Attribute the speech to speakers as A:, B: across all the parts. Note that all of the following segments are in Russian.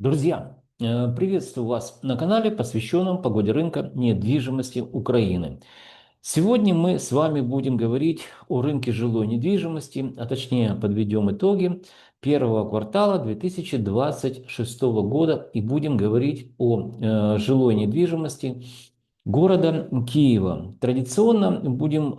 A: Друзья, приветствую вас на канале, посвященном погоде рынка недвижимости Украины. Сегодня мы с вами будем говорить о рынке жилой недвижимости, а точнее подведем итоги первого квартала 2026 года и будем говорить о жилой недвижимости города Киева. Традиционно будем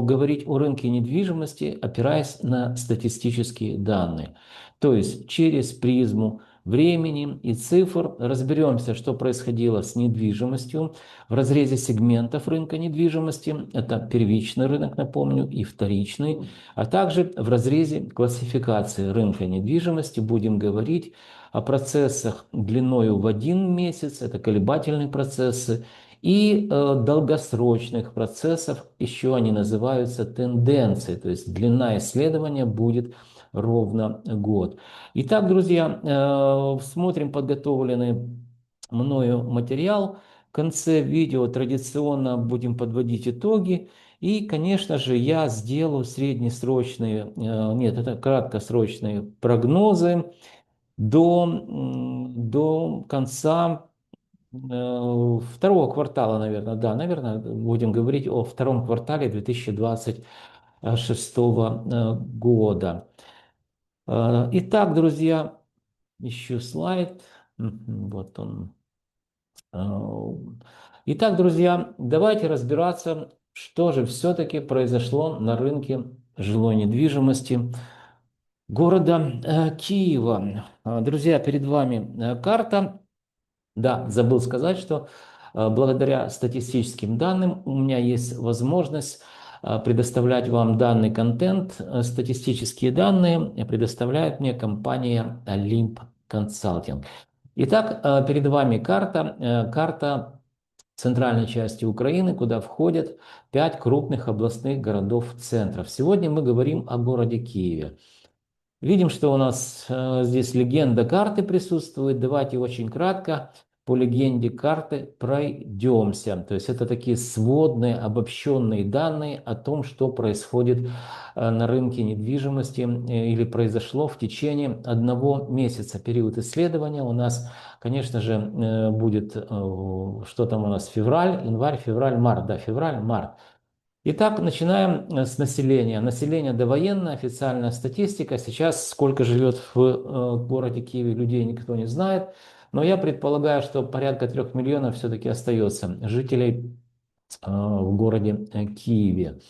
A: говорить о рынке недвижимости, опираясь на статистические данные. То есть через призму времени и цифр разберемся, что происходило с недвижимостью в разрезе сегментов рынка недвижимости. Это первичный рынок, напомню, и вторичный. А также в разрезе классификации рынка недвижимости будем говорить о процессах длиною в 1 месяц, это колебательные процессы, и долгосрочных процессов, еще они называются тенденции, то есть длина исследования будет ровно год. Итак, друзья, смотрим подготовленный мною материал. В конце видео традиционно будем подводить итоги. И, конечно же, я сделаю среднесрочные, нет, это краткосрочные прогнозы до конца второго квартала, наверное, да, наверное, будем говорить о втором квартале 2026 года. Итак, друзья, ищу слайд. Вот он. Итак, друзья, давайте разбираться, что же все-таки произошло на рынке жилой недвижимости города Киева. Друзья, перед вами карта. Да, забыл сказать, что благодаря статистическим данным у меня есть возможность предоставлять вам данный контент. Статистические данные предоставляет мне компания Limp Consulting. Итак, перед вами карта центральной части Украины, куда входят 5 крупных областных городов-центров. Сегодня мы говорим о городе Киеве. Видим, что у нас здесь легенда карты присутствует. Давайте очень кратко по легенде карты пройдемся. То есть это такие сводные, обобщенные данные о том, что происходит на рынке недвижимости или произошло в течение 1 месяца. Период исследования у нас, конечно же, будет, что там у нас, февраль, январь, февраль, март. Да, февраль, март. Итак, начинаем с населения. Население довоенное, официальная статистика. Сейчас сколько живет в городе Киеве людей, никто не знает. Но я предполагаю, что порядка 3 миллионов все-таки остается жителей в городе Киеве.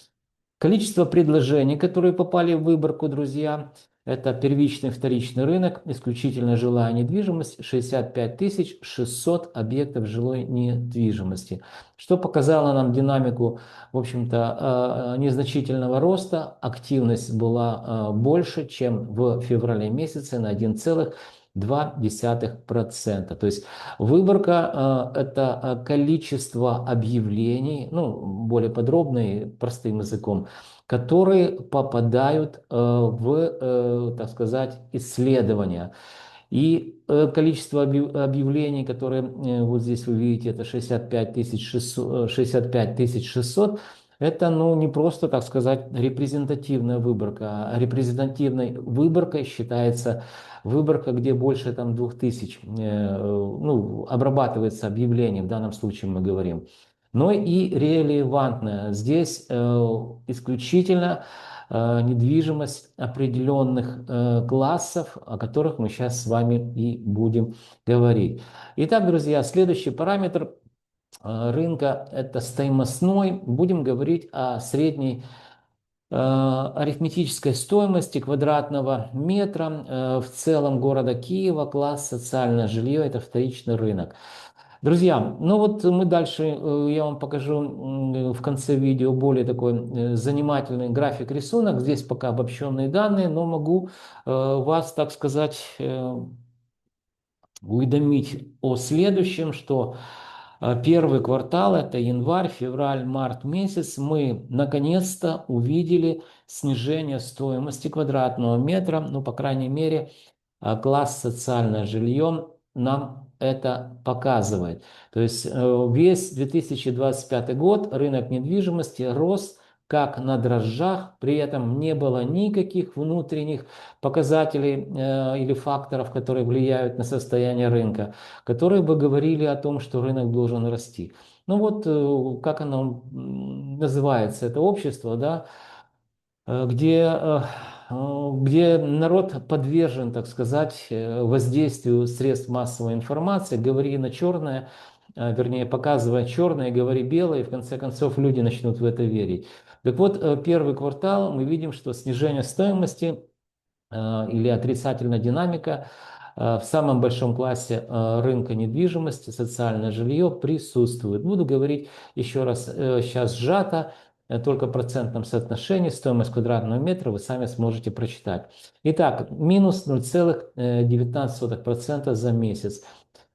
A: Количество предложений, которые попали в выборку, друзья, это первичный, вторичный рынок, исключительно жилая недвижимость, 65 600 объектов жилой недвижимости, что показало нам динамику, в общем-то, незначительного роста. Активность была больше, чем в феврале месяце на 1,2%. То есть выборка – это количество объявлений, ну, более подробно и простым языком, которые попадают так сказать, исследования. И количество объявлений, которые вот здесь вы видите, это 65 600, это, ну, не просто, так сказать, репрезентативная выборка. А репрезентативной выборкой считается выборка, где больше там 2000, ну, обрабатывается объявление, в данном случае мы говорим. Но и релевантная. Здесь исключительно недвижимость определенных классов, о которых мы сейчас с вами и будем говорить. Итак, друзья, следующий параметр рынка – это стоимостной. Будем говорить о средней арифметической стоимости квадратного метра в целом города Киева, класс социальное жилье – это вторичный рынок. Друзья, ну вот мы дальше, я вам покажу в конце видео более такой занимательный график-рисунок. Здесь пока обобщенные данные, но могу вас, так сказать, уведомить о следующем, что первый квартал, это январь, февраль, март месяц, мы наконец-то увидели снижение стоимости квадратного метра, ну, по крайней мере, класс социальное жилье нам это показывает. То есть весь 2025 год рынок недвижимости рос как на дрожжах, при этом не было никаких внутренних показателей или факторов, которые влияют на состояние рынка, которые бы говорили о том, что рынок должен расти. Ну вот, как оно называется, это общество, да, где народ подвержен, так сказать, воздействию средств массовой информации, говори на черное, вернее, показывая черное, говори белое, и в конце концов люди начнут в это верить. Так вот, первый квартал мы видим, что снижение стоимости или отрицательная динамика в самом большом классе рынка недвижимости, социальное жилье присутствует. Буду говорить еще раз сейчас сжато, только в процентном соотношении, стоимость квадратного метра вы сами сможете прочитать. Итак, минус 0,19% за месяц.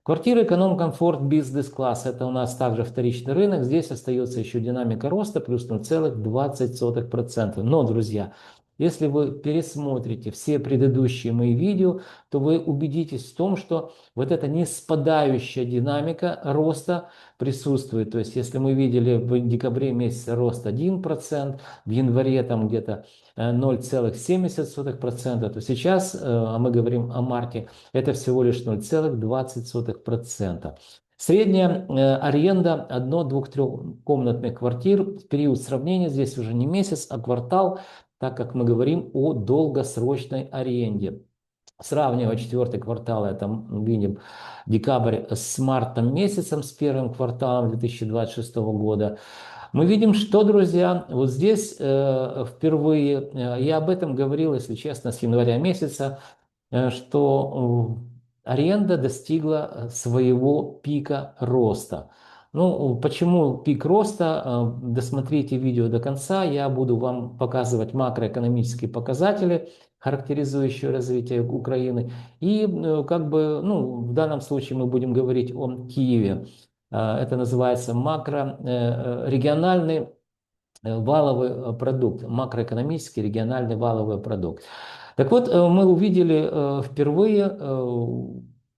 A: Квартиры эконом-комфорт бизнес-класс – это у нас также вторичный рынок. Здесь остается еще динамика роста плюс 0,20%. Но, друзья, если вы пересмотрите все предыдущие мои видео, то вы убедитесь в том, что вот эта не спадающая динамика роста присутствует. То есть, если мы видели в декабре месяце рост 1%, в январе там где-то 0,70%, то сейчас, а мы говорим о марте, это всего лишь 0,20%. Средняя аренда одно-двух-трехкомнатных квартир в период сравнения, здесь уже не месяц, а квартал, так как мы говорим о долгосрочной аренде. Сравнивая четвертый квартал, это видим декабрь с мартом месяцем, с первым кварталом 2026 года, мы видим, что, друзья, вот здесь впервые, я об этом говорил, если честно, с января месяца, что аренда достигла своего пика роста. Ну, почему пик роста? Досмотрите видео до конца, я буду вам показывать макроэкономические показатели, характеризующие развитие Украины. И как бы, ну, в данном случае мы будем говорить о Киеве. Это называется макрорегиональный валовый продукт, макроэкономический региональный валовый продукт. Так вот, мы увидели впервые,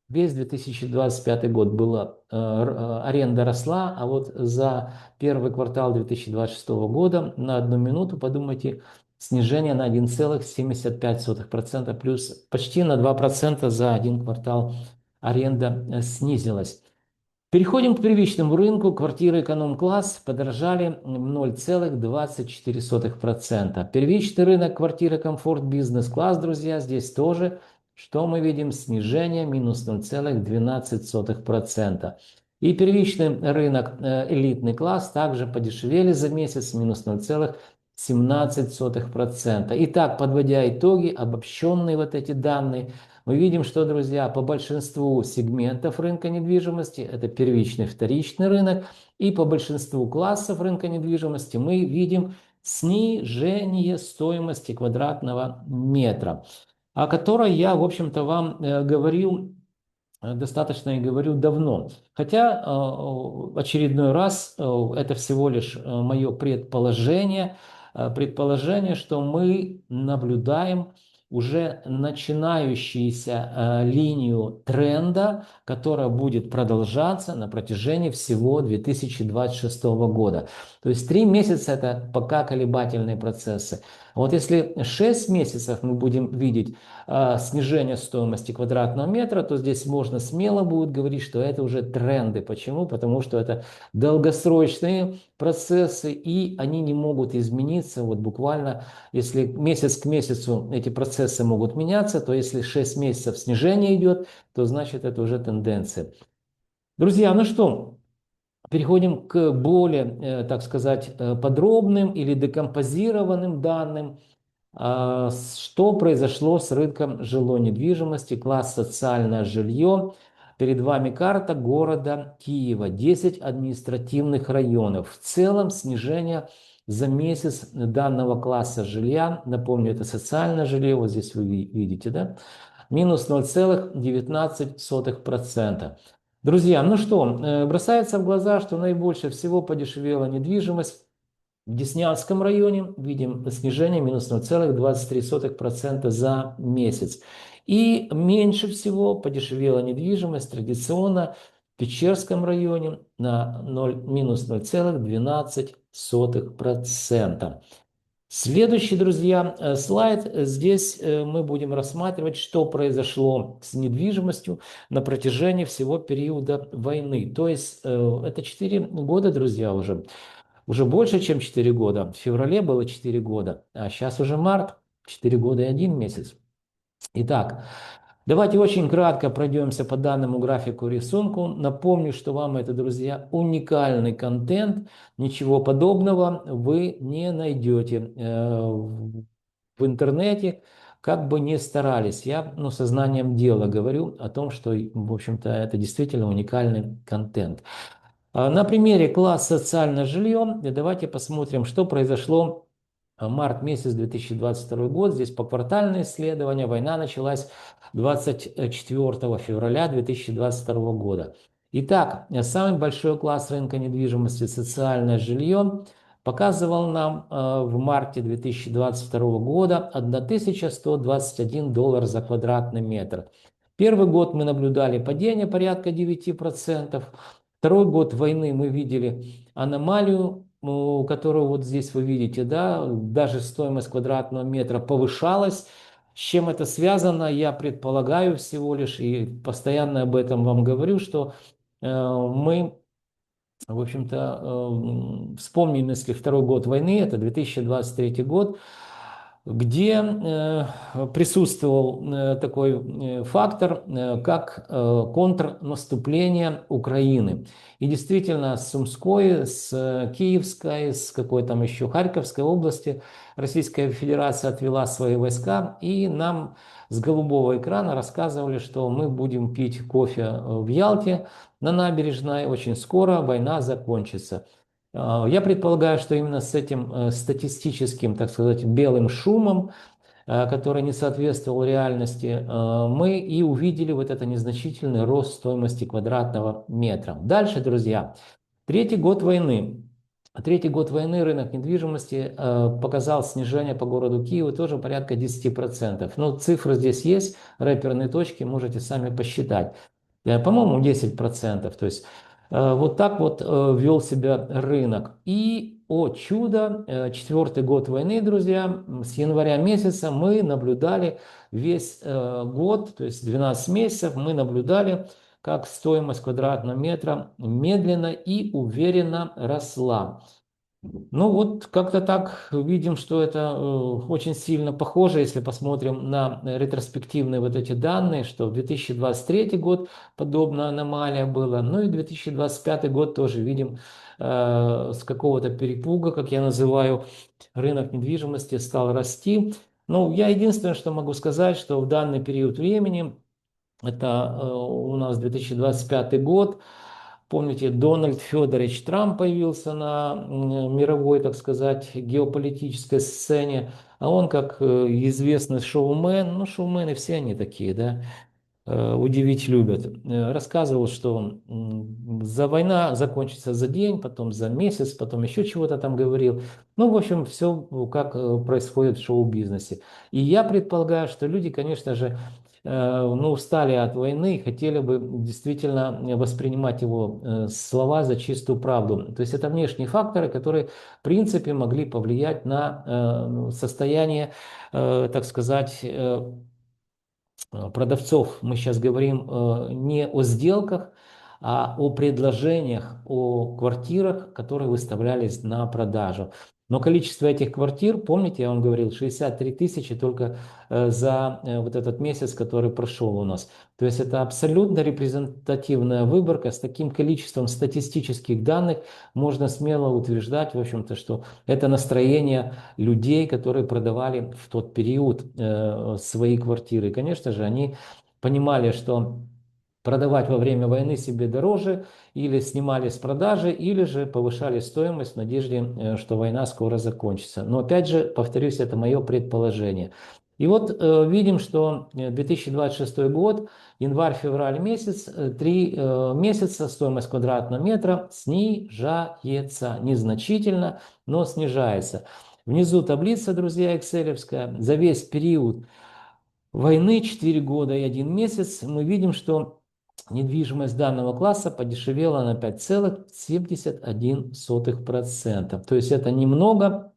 A: весь 2025 год была аренда росла, а вот за первый квартал 2026 года на 1 минуту, подумайте, снижение на 1,75%, плюс почти на 2% за один квартал аренда снизилась. Переходим к первичному рынку. Квартиры эконом-класс подорожали 0,24%. Первичный рынок квартиры комфорт бизнес-класс, друзья, здесь тоже, что мы видим, снижение минус 0,12%. И первичный рынок элитный класс также подешевели за месяц минус 0,17%. Итак, подводя итоги, обобщенные вот эти данные, мы видим, что, друзья, по большинству сегментов рынка недвижимости, это первичный, вторичный рынок, и по большинству классов рынка недвижимости мы видим снижение стоимости квадратного метра, о которой я, в общем-то, вам говорил достаточно и говорю давно. Хотя очередной раз это всего лишь мое предположение, что мы наблюдаем уже начинающуюся линию тренда, которая будет продолжаться на протяжении всего 2026 года. То есть 3 месяца это пока колебательные процессы. Вот если 6 месяцев мы будем видеть снижение стоимости квадратного метра, то здесь можно смело будет говорить, что это уже тренды. Почему? Потому что это долгосрочные процессы, и они не могут измениться. Вот буквально, если месяц к месяцу эти процессы могут меняться, то если 6 месяцев снижения идет, то значит это уже тенденция. Друзья, ну что, переходим к более, так сказать, подробным или декомпозированным данным. Что произошло с рынком жилой недвижимости, класс социальное жилье? Перед вами карта города Киева, 10 административных районов. В целом снижение за месяц данного класса жилья, напомню, это социальное жилье, вот здесь вы видите, да, минус 0,19%. Друзья, ну что, бросается в глаза, что наибольше всего подешевела недвижимость в Деснянском районе, видим снижение минус 0,23% за месяц. И меньше всего подешевела недвижимость традиционно в Печерском районе на минус 0,12%. 0,06%. Следующий, друзья, слайд. Здесь мы будем рассматривать, что произошло с недвижимостью на протяжении всего периода войны. То есть это 4 года, друзья, уже больше, чем 4 года. В феврале было 4 года, а сейчас уже март, 4 года и 1 месяц. Итак, давайте очень кратко пройдемся по данному графику рисунку. Напомню, что вам это, друзья, уникальный контент. Ничего подобного вы не найдете в интернете, как бы ни старались. Я сознанием дела говорю о том, что, в общем-то, это действительно уникальный контент. На примере класса «Социальное жилье» давайте посмотрим, что произошло март месяц 2022 год. Здесь поквартальное исследование. Война началась 24 февраля 2022 года. Итак, самый большой класс рынка недвижимости «Социальное жилье» показывал нам в марте 2022 года 1121 доллар за квадратный метр. Первый год мы наблюдали падение порядка 9%. Второй год войны мы видели аномалию, которую вот здесь вы видите, да, даже стоимость квадратного метра повышалась. С чем это связано, я предполагаю всего лишь, и постоянно об этом вам говорю, что мы, в общем-то, вспомним, если второй год войны, это 2023 год, где присутствовал такой фактор, как контрнаступление Украины. И действительно, с Сумской, с Киевской, с какой там еще Харьковской области Российская Федерация отвела свои войска, и нам с голубого экрана рассказывали, что мы будем пить кофе в Ялте на набережной, очень скоро война закончится. Я предполагаю, что именно с этим статистическим, так сказать, белым шумом, который не соответствовал реальности, мы и увидели вот это незначительный рост стоимости квадратного метра. Дальше, друзья, третий год войны. Третий год войны рынок недвижимости показал снижение по городу Киеву тоже порядка 10%. Ну, цифры здесь есть, рэперные точки, можете сами посчитать. По-моему, 10%. То есть вот так вот вел себя рынок. И, о чудо, четвертый год войны, друзья, с января месяца мы наблюдали весь год, то есть 12 месяцев, мы наблюдали, как стоимость квадратного метра медленно и уверенно росла. Ну вот как-то так видим, что это очень сильно похоже, если посмотрим на ретроспективные вот эти данные, что в 2023 год подобная аномалия была, ну и 2025 год тоже видим с какого-то перепуга, как я называю, рынок недвижимости стал расти. Ну, я единственное, что могу сказать, что в данный период времени, это у нас 2025 год, помните, Дональд Федорович Трамп появился на мировой, так сказать, геополитической сцене, а он, как известный шоумен, ну, шоумены все они такие, да, удивить любят. Рассказывал, что за война закончится за день, потом за месяц, потом еще чего-то там говорил. Ну, в общем, все как происходит в шоу-бизнесе. И я предполагаю, что люди, конечно же, ну, устали от войны и хотели бы действительно воспринимать его слова за чистую правду. То есть это внешние факторы, которые, в принципе, могли повлиять на состояние, так сказать, продавцов. Мы сейчас говорим не о сделках, а о предложениях, о квартирах, которые выставлялись на продажу. Но количество этих квартир, помните, я вам говорил, 63 тысячи только за вот этот месяц, который прошел у нас. То есть это абсолютно репрезентативная выборка. С таким количеством статистических данных можно смело утверждать, в общем-то, что это настроение людей, которые продавали в тот период свои квартиры. И, конечно же, они понимали, что продавать во время войны себе дороже, или снимали с продажи, или же повышали стоимость в надежде, что война скоро закончится. Но опять же, повторюсь, это мое предположение. И вот видим, что 2026 год, январь-февраль месяц, 3 месяца стоимость квадратного метра снижается незначительно, но снижается. Внизу таблица, друзья, экселевская, за весь период войны 4 года и 1 месяц мы видим, что недвижимость данного класса подешевела на 5,71%. То есть это немного,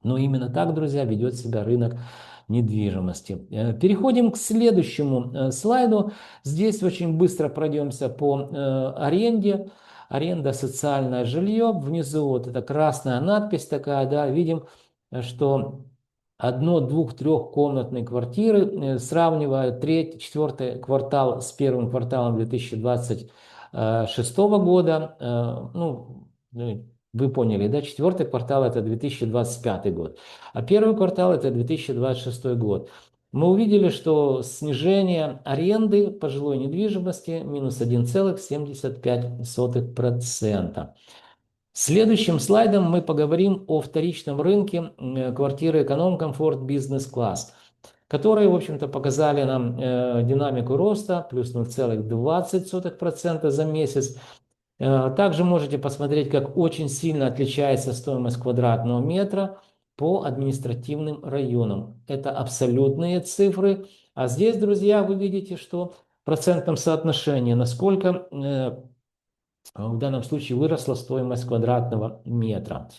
A: но именно так, друзья, ведет себя рынок недвижимости. Переходим к следующему слайду. Здесь очень быстро пройдемся по аренде. Аренда, социальное жилье. Внизу вот эта красная надпись такая, да, видим, что одно-, двух-, трехкомнатные квартиры, сравнивая третий, четвертый квартал с первым кварталом 2026 года, вы поняли, да, четвертый квартал это 2025 год, а первый квартал это 2026 год. Мы увидели, что снижение аренды пожилой недвижимости минус 1,75%. Следующим слайдом мы поговорим о вторичном рынке квартиры эконом-комфорт бизнес-класс, которые, в общем-то, показали нам динамику роста плюс 0,20% за месяц. Также можете посмотреть, как очень сильно отличается стоимость квадратного метра по административным районам. Это абсолютные цифры. А здесь, друзья, вы видите, что в процентном соотношении, насколько в данном случае выросла стоимость квадратного метра.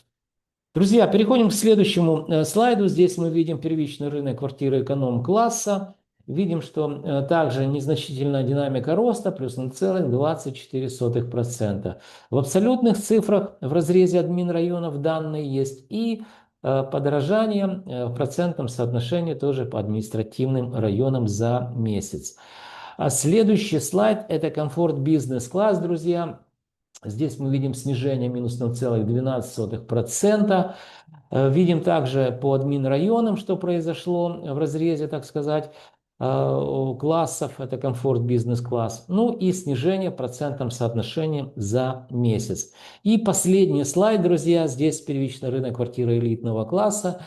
A: Друзья, переходим к следующему слайду. Здесь мы видим первичный рынок квартиры эконом-класса. Видим, что также незначительная динамика роста, плюс 0,24%. В абсолютных цифрах в разрезе админрайонов данные есть и подорожание в процентном соотношении тоже по административным районам за месяц. А следующий слайд – это комфорт бизнес-класс, друзья. Здесь мы видим снижение минус 0,12%. Видим также по админ-районам, что произошло в разрезе, так сказать, классов. Это комфорт бизнес-класс. Ну и снижение в процентном соотношении за месяц. И последний слайд, друзья. Здесь первичный рынок квартиры элитного класса.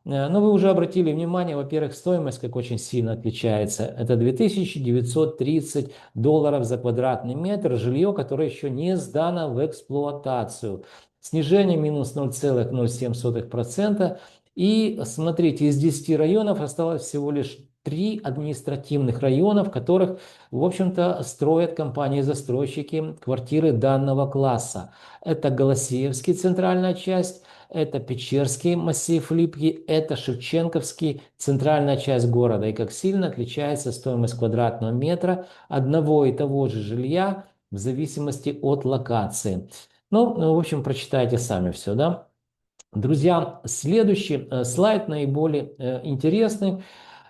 A: Но вы уже обратили внимание, во-первых, стоимость как очень сильно отличается. Это $2930 за квадратный метр, жилье, которое еще не сдано в эксплуатацию. Снижение минус 0,07%. И смотрите, из 10 районов осталось всего лишь 3 административных района, в которых, в общем-то, строят компании-застройщики квартиры данного класса. Это Голосеевский, центральная часть. Это Печерский массив Липки, это Шевченковский, центральная часть города. И как сильно отличается стоимость квадратного метра одного и того же жилья в зависимости от локации. Ну, в общем, прочитайте сами все, да? Друзья, следующий слайд наиболее интересный.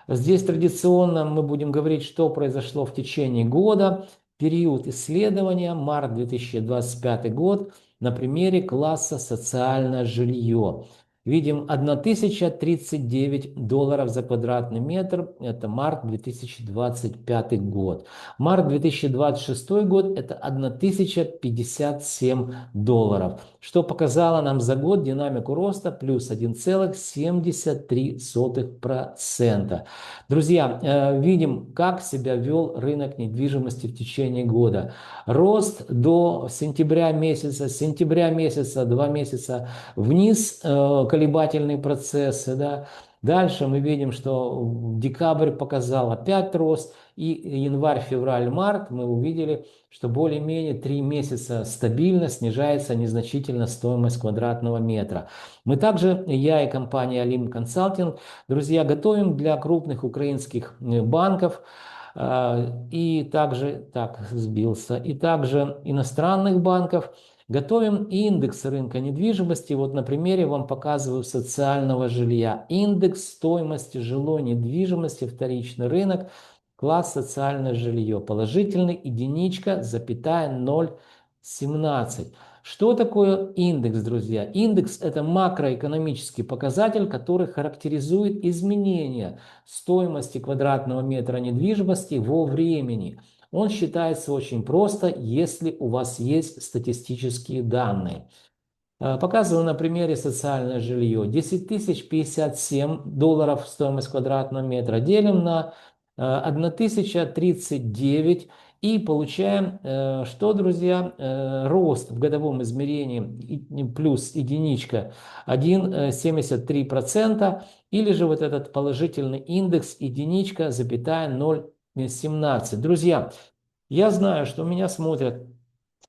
A: Здесь традиционно мы будем говорить, что произошло в течение года. Период исследования, март 2025 год, на примере класса социальное жилье. Видим $1039 за квадратный метр, это март 2025 год. Март 2026 год это $1057, что показало нам за год динамику роста плюс 1,73%. Друзья, видим, как себя вел рынок недвижимости в течение года. Рост до сентября месяца, 2 месяца вниз, колебательные процессы, да. Дальше мы видим, что декабрь показал опять рост, и январь, февраль, март мы увидели, что более-менее 3 месяца стабильно снижается незначительно стоимость квадратного метра. Мы также, я и компания Alim Consulting, друзья, готовим для крупных украинских банков и также, и также иностранных банков. Готовим индекс рынка недвижимости. Вот на примере вам показываю социального жилья. Индекс стоимости жилой недвижимости, вторичный рынок, класс социальное жилье. Положительный, единичка, запятая 0,17. Что такое индекс, друзья? Индекс – это макроэкономический показатель, который характеризует изменения стоимости квадратного метра недвижимости во времени. Он считается очень просто, если у вас есть статистические данные. Показываю на примере социальное жилье. 10 057 долларов стоимость квадратного метра. Делим на 1039 и получаем, что, друзья, рост в годовом измерении плюс единичка 1,73%, или же вот этот положительный индекс единичка, запятая 0,17. Друзья, Я знаю, что меня смотрят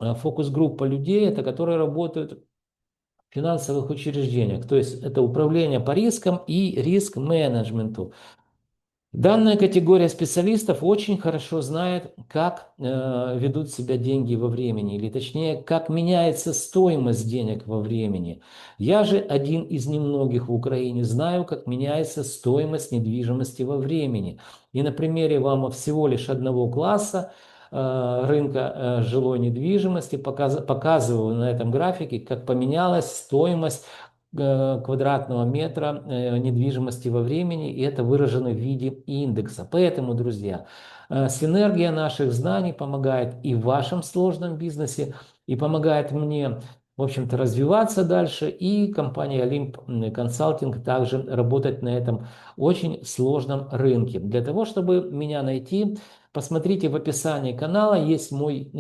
A: фокус-группа людей, это которые работают в финансовых учреждениях. То есть это управление по рискам и риск-менеджменту. Данная категория специалистов очень хорошо знает, как ведут себя деньги во времени, или точнее, как меняется стоимость денег во времени. Я же один из немногих в Украине знаю, как меняется стоимость недвижимости во времени. И на примере вам всего лишь одного класса рынка жилой недвижимости показываю на этом графике, как поменялась стоимость квадратного метра недвижимости во времени, и это выражено в виде индекса. Поэтому, друзья, синергия наших знаний помогает и в вашем сложном бизнесе, и помогает мне, в общем-то, развиваться дальше, и компания Olymp Consulting также работать на этом очень сложном рынке. Для того, чтобы меня найти, посмотрите в описании канала, есть мой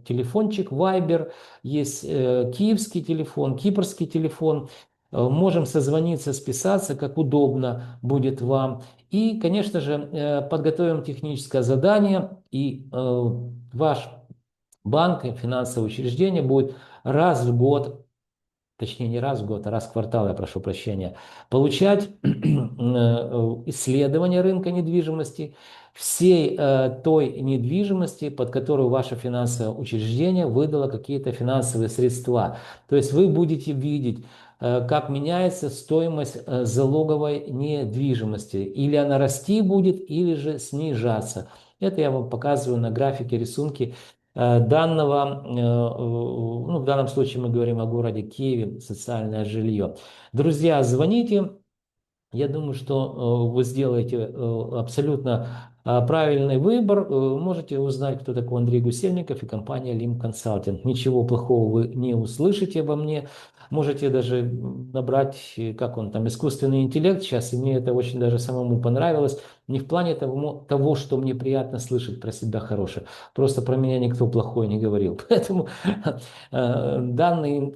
A: телефончик Viber, есть киевский телефон, кипрский телефон. Можем созвониться, списаться, как удобно будет вам. И, конечно же, подготовим техническое задание, и ваш банк и финансовое учреждение будет раз в год, точнее не раз в год, а раз в квартал, я прошу прощения, получать исследование рынка недвижимости, всей той недвижимости, под которую ваше финансовое учреждение выдало какие-то финансовые средства. То есть вы будете видеть, как меняется стоимость залоговой недвижимости. Или она расти будет, или же снижаться. Это я вам показываю на графике, рисунке данного, ну, в данном случае мы говорим о городе Киеве, социальное жилье. Друзья, звоните. Я думаю, что вы сделаете абсолютно правильный выбор. Можете узнать, кто такой Андрей Гусельников и компания Lim Consulting. Ничего плохого вы не услышите обо мне. Можете даже набрать, как он там, искусственный интеллект сейчас, и мне это очень даже самому понравилось. Не в плане того, что мне приятно слышать про себя хорошее. Просто про меня никто плохой не говорил. Поэтому данный,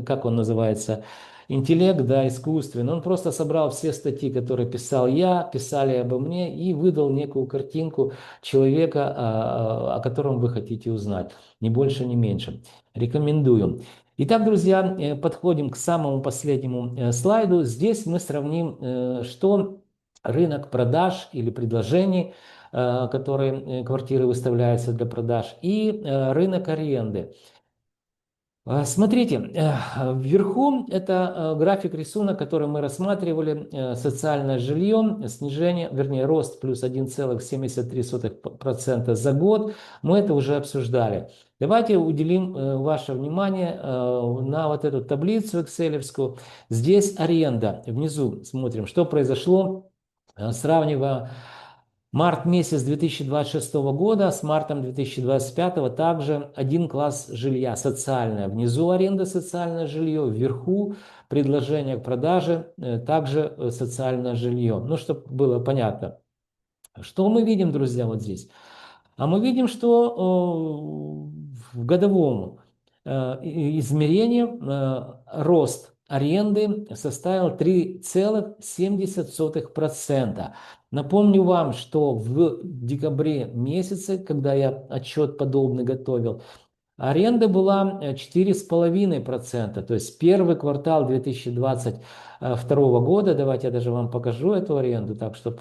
A: как он называется, интеллект, да, искусственный. Он просто собрал все статьи, которые писал я, писали обо мне, и выдал некую картинку человека, о котором вы хотите узнать. Ни больше, ни меньше. Рекомендую. Итак, друзья, подходим к самому последнему слайду. Здесь мы сравним, что рынок продаж или предложений, которые квартиры выставляются для продаж, и рынок аренды. Смотрите, вверху это график, рисунок, который мы рассматривали, социальное жилье, снижение, вернее, рост плюс 1,73% за год. Мы это уже обсуждали. Давайте уделим ваше внимание на вот эту таблицу экселевскую. Здесь аренда. Внизу смотрим, что произошло, сравнивая март месяц 2026 года с мартом 2025 также один класс жилья социальное. Внизу аренда социальное жилье, вверху предложение к продаже, также социальное жилье. Ну, чтобы было понятно. Что мы видим, друзья, вот здесь? А мы видим, что в годовом измерении рост аренды составил 3,7%. Напомню вам, что в декабре месяце, когда я отчет подобный готовил, аренда была 4,5%. То есть первый квартал 2022 года, давайте я даже вам покажу эту аренду, так чтобы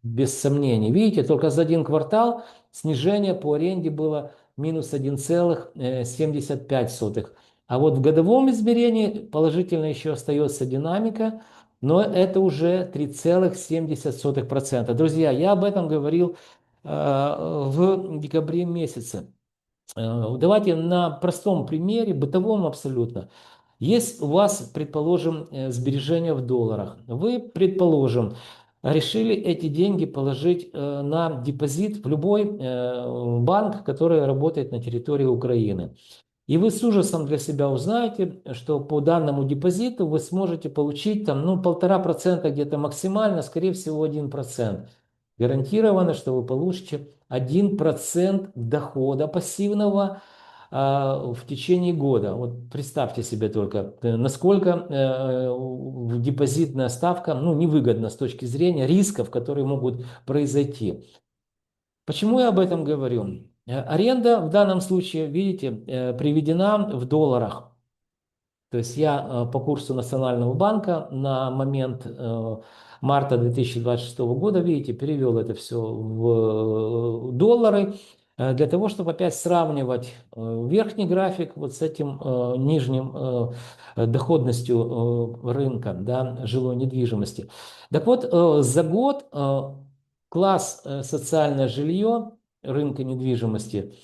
A: без сомнений. Видите, только за один квартал снижение по аренде было минус 1,75. А вот в годовом измерении положительно еще остается динамика, но это уже 3,7%. Друзья, я об этом говорил в декабре месяце. Давайте на простом примере, бытовом абсолютно. Есть у вас, предположим, сбережения в долларах. Вы, предположим, решили эти деньги положить на депозит в любой банк, который работает на территории Украины. И вы с ужасом для себя узнаете, что по данному депозиту вы сможете получить там, ну, 1,5% где-то максимально, скорее всего 1%. Гарантированно, что вы получите 1% дохода пассивного в течение года. Вот представьте себе только, насколько депозитная ставка, ну, невыгодна с точки зрения рисков, которые могут произойти. Почему я об этом говорю? Аренда в данном случае, видите, приведена в долларах. То есть я по курсу Национального банка на момент марта 2026 года, видите, перевел это все в доллары для того, чтобы опять сравнивать верхний график вот с этим нижним доходностью рынка, да, жилой недвижимости. Так вот, за год класс социальное жилье рынка недвижимости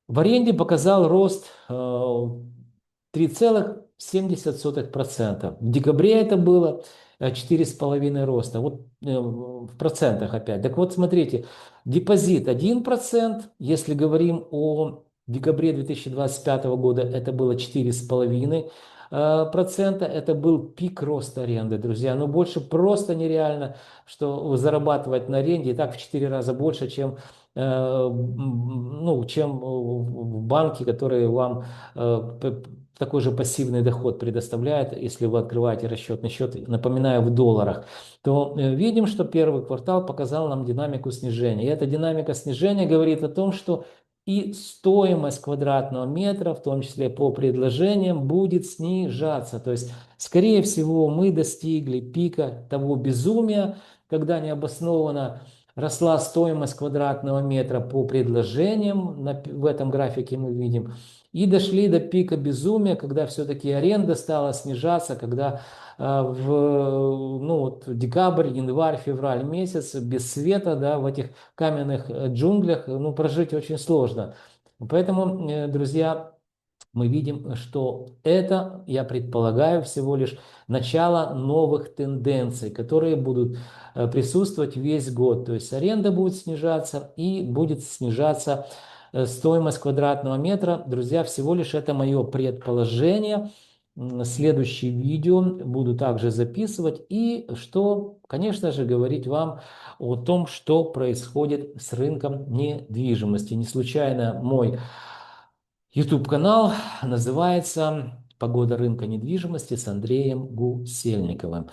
A: в аренде показал рост 3,7%. В декабре это было 4,5% роста. Вот в процентах опять. Так вот, смотрите, депозит 1%. Если говорим о декабре 2025 года, это было 4,5%. Это был пик роста аренды, друзья. Но больше просто нереально, что зарабатывать на аренде и так в 4 раза больше, чем ну, чем в банке, которые вам такой же пассивный доход предоставляет, если вы открываете расчетный счет, напоминаю, в долларах, то видим, что первый квартал показал нам динамику снижения. И эта динамика снижения говорит о том, что и стоимость квадратного метра, в том числе по предложениям, будет снижаться. То есть, скорее всего, мы достигли пика того безумия, когда необоснованно росла стоимость квадратного метра по предложениям, в этом графике мы видим, и дошли до пика безумия, когда все-таки аренда стала снижаться, когда ну, вот, декабрь, январь, февраль месяц без света, да, в этих каменных джунглях, ну, прожить очень сложно. Поэтому, друзья, мы видим, что это, я предполагаю, всего лишь начало новых тенденций, которые будут присутствовать весь год. То есть аренда будет снижаться и будет снижаться стоимость квадратного метра. Друзья, всего лишь это мое предположение. Следующее видео буду также записывать и что, конечно же, говорить вам о том, что происходит с рынком недвижимости. Не случайно мой YouTube-канал называется «Погода рынка недвижимости» с Андреем Гусельниковым.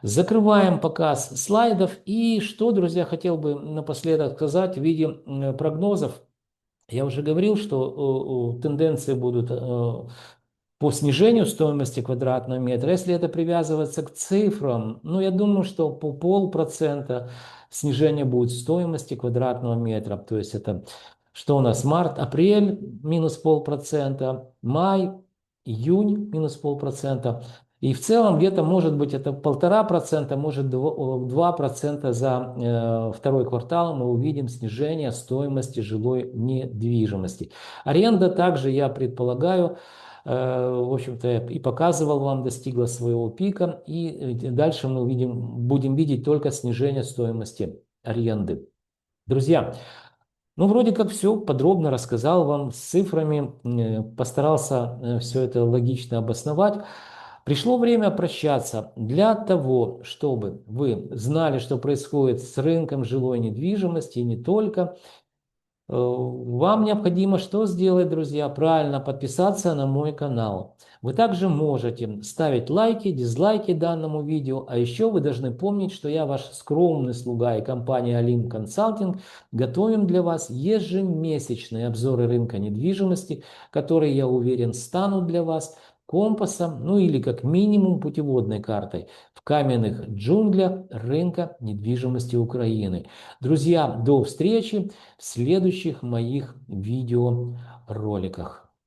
A: Закрываем показ слайдов. И что, друзья, хотел бы напоследок сказать в виде прогнозов. Я уже говорил, что тенденции будут по снижению стоимости квадратного метра. Если это привязываться к цифрам, ну, я думаю, что по 0,5% снижение будет стоимости квадратного метра. То есть это что у нас? Март, апрель минус 0,5%, май, июнь минус 0,5%. И в целом где-то может быть это 1,5%, может 2% за второй квартал мы увидим снижение стоимости жилой недвижимости. Аренда также, я предполагаю, в общем-то, и показывал вам, достигла своего пика, и дальше мы будем видеть только снижение стоимости аренды. Друзья, ну, вроде как все подробно рассказал вам с цифрами, постарался все это логично обосновать. Пришло время прощаться. Для того, чтобы вы знали, что происходит с рынком жилой недвижимости и не только, вам необходимо что сделать, друзья? Правильно подписаться на мой канал. Вы также можете ставить лайки, дизлайки данному видео, а еще вы должны помнить, что я ваш скромный слуга и компания Alim Consulting готовим для вас ежемесячные обзоры рынка недвижимости, которые, я уверен, станут для вас компасом, ну или как минимум путеводной картой в каменных джунглях рынка недвижимости Украины. Друзья, до встречи в следующих моих видеороликах.